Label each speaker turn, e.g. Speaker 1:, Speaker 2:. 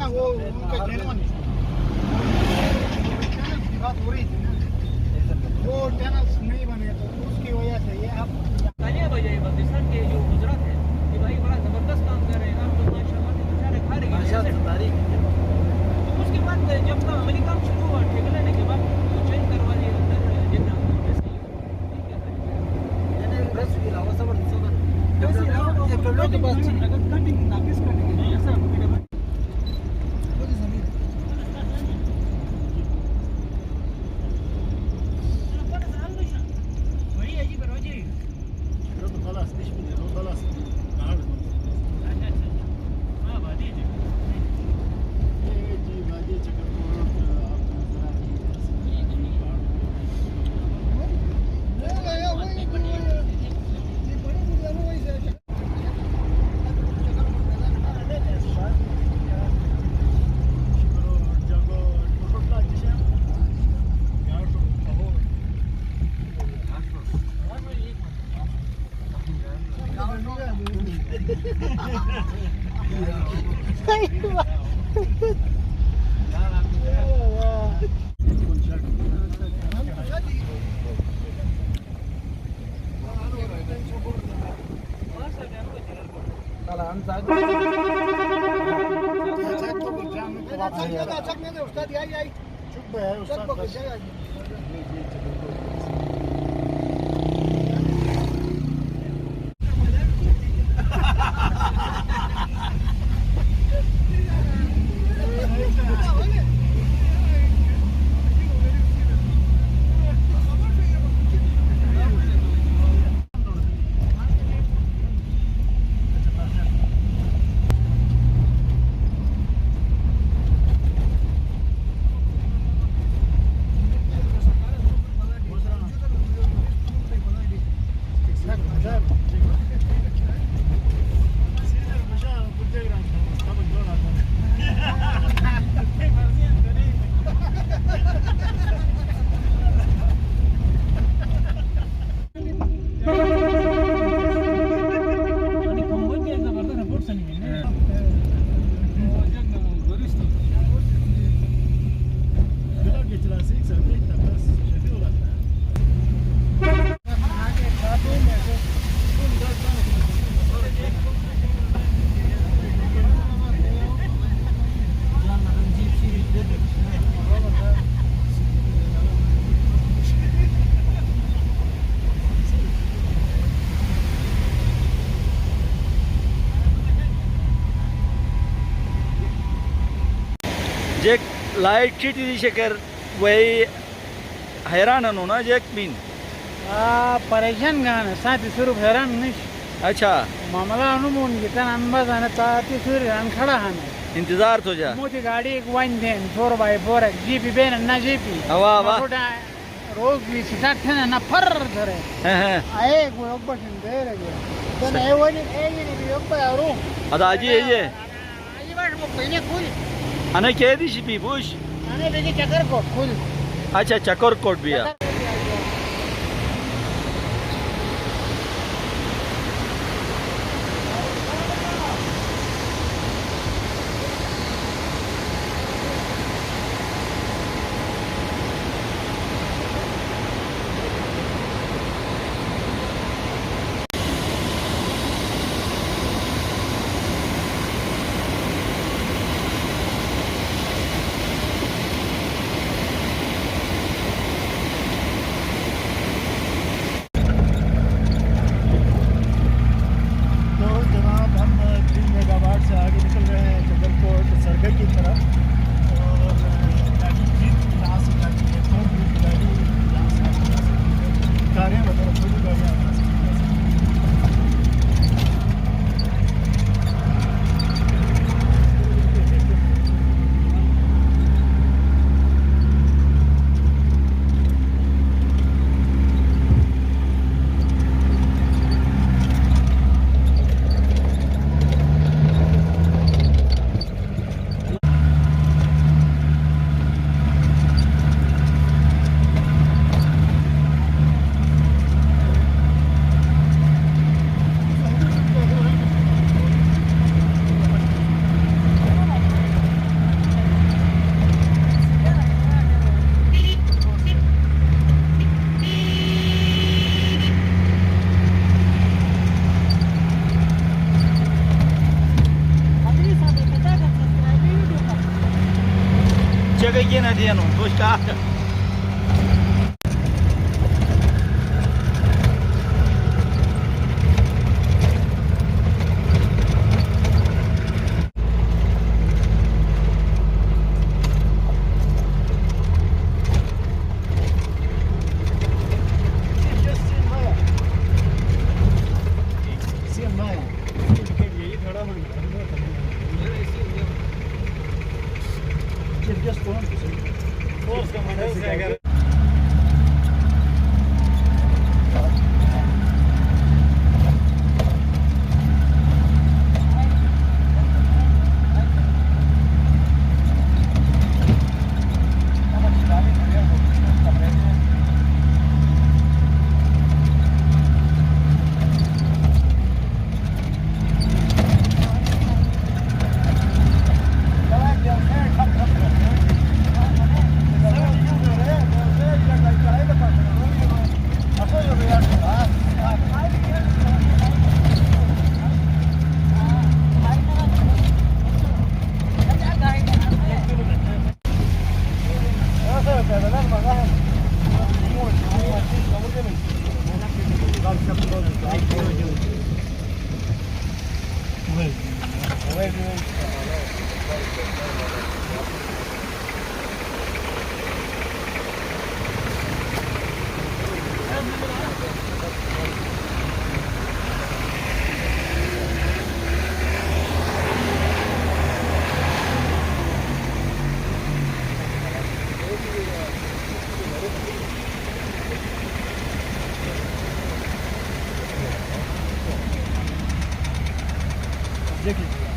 Speaker 1: ना वो उनका जेनुइन की बात हो रही थी ना, वो चैनल्स नहीं बने तो उसकी वजह से ये आप
Speaker 2: तालियां बजाई बल्दिस्तान के जो गुजरात है कि भाई बड़ा जबरदस्त काम कर रहे हैं आप तो माशाल्लाह से बेचारे खा रहे हैं तारीख। तो उसके बाद जब का अमली काम शुरू हुआ ठेका लेने के बाद वो चेंज करवा लिया अंदर जितना वैसे ही ठीक है यानी बस ये लावा सब वैसे ये प्रॉब्लम के पास अगर कटिंग नाकिस करने के लिए ऐसा
Speaker 3: जे लाईटची ती शेकर वही हैरान हो ना जेक बिन
Speaker 1: परेशान गाणं साथी स्वरूप हैरान नहीं
Speaker 3: अच्छा
Speaker 1: मामला अनुभव घेता अनबा जाण्याचा ती सूर्य आणि खडा हा
Speaker 3: इंतजार तुझ्या
Speaker 1: मोठी गाडी एक वाईन देन 4x4 जीपी बेन ना जीपी
Speaker 3: वाह वाह
Speaker 1: रोज भी सीटात ठेवणे ना फर धरे आहे गोळक बसून दे रे पण हे वणी हे नी योग पारो
Speaker 3: आता आजी ये
Speaker 1: आजी बाळ मग पहिले फुल
Speaker 3: आणि के दिशी पी पुश
Speaker 1: आणि बेगी चक्कर कोट फुल
Speaker 3: अच्छा चकोर कोट भी है chega aqui na dia não, dois carros.
Speaker 1: Jackie.